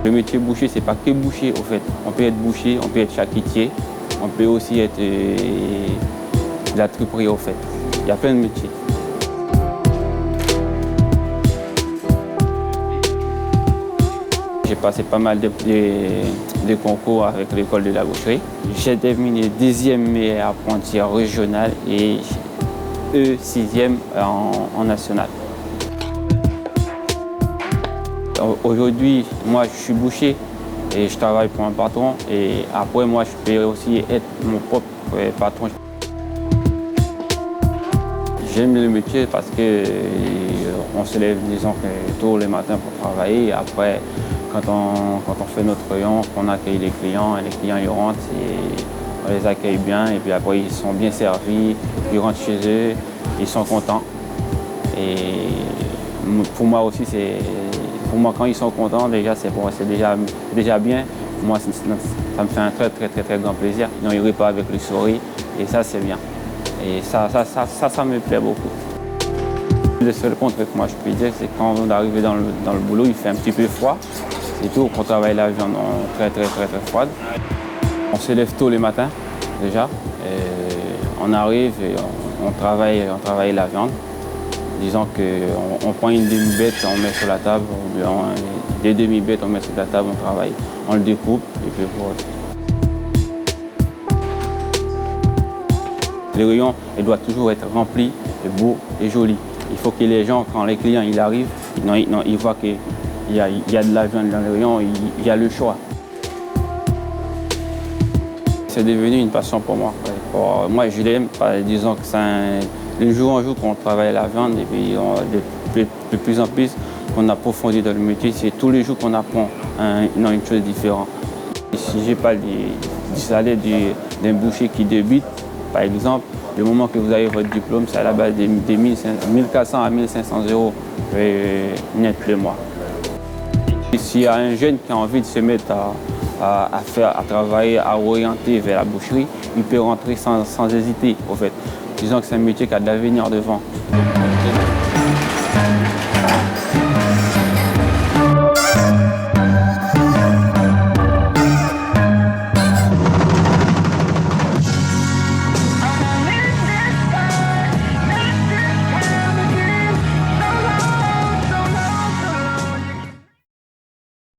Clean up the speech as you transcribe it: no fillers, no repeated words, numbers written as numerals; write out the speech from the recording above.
Le métier boucher, c'est pas que boucher au fait. On peut être boucher, on peut être charcutier, on peut aussi être de la triperie au fait. Il y a plein de métiers. J'ai passé pas mal de concours avec l'école de la boucherie. J'ai terminé 2e meilleur apprenti régional et E6e en national. Aujourd'hui, moi je suis boucher et je travaille pour un patron et après moi je peux aussi être mon propre patron. J'aime le métier parce qu'on se lève disons tôt le matin pour travailler et après quand on fait notre rayon, qu'on accueille les clients ils rentrent et on les accueille bien et puis après ils sont bien servis, ils rentrent chez eux, ils sont contents. Et pour moi aussi quand ils sont contents déjà c'est déjà bien. Moi ça me fait un très grand plaisir. Ils repartent avec le sourire et ça c'est bien. Et ça me plaît beaucoup. Le seul contre que moi je peux dire, c'est quand on arrive dans le boulot, il fait un petit peu froid. C'est tout, on travaille la viande très froide. On se lève tôt le matin déjà. Et on arrive et on travaille la viande. Disons qu'on prend une demi-bête, on met sur la table, des demi-bêtes, on met sur la table, on travaille. On le découpe et puis voilà. Le rayon il doit toujours être rempli, et beau et joli. Il faut que les gens, quand les clients ils arrivent, ils voient qu'il y a de la viande dans le rayon, il y a le choix. C'est devenu une passion pour moi. Moi, je l'aime, disons que c'est de jour en jour qu'on travaille la viande et puis de plus en plus qu'on approfondit dans le métier, c'est tous les jours qu'on apprend une chose différente. Si je parle du salaire d'un boucher qui débute, par exemple, le moment que vous avez votre diplôme, c'est à la base de 1400 à 1500 euros net le mois. S'il y a un jeune qui a envie de se mettre à travailler, à orienter vers la boucherie, il peut rentrer sans hésiter, au fait. Disons que c'est un métier qui a de l'avenir devant.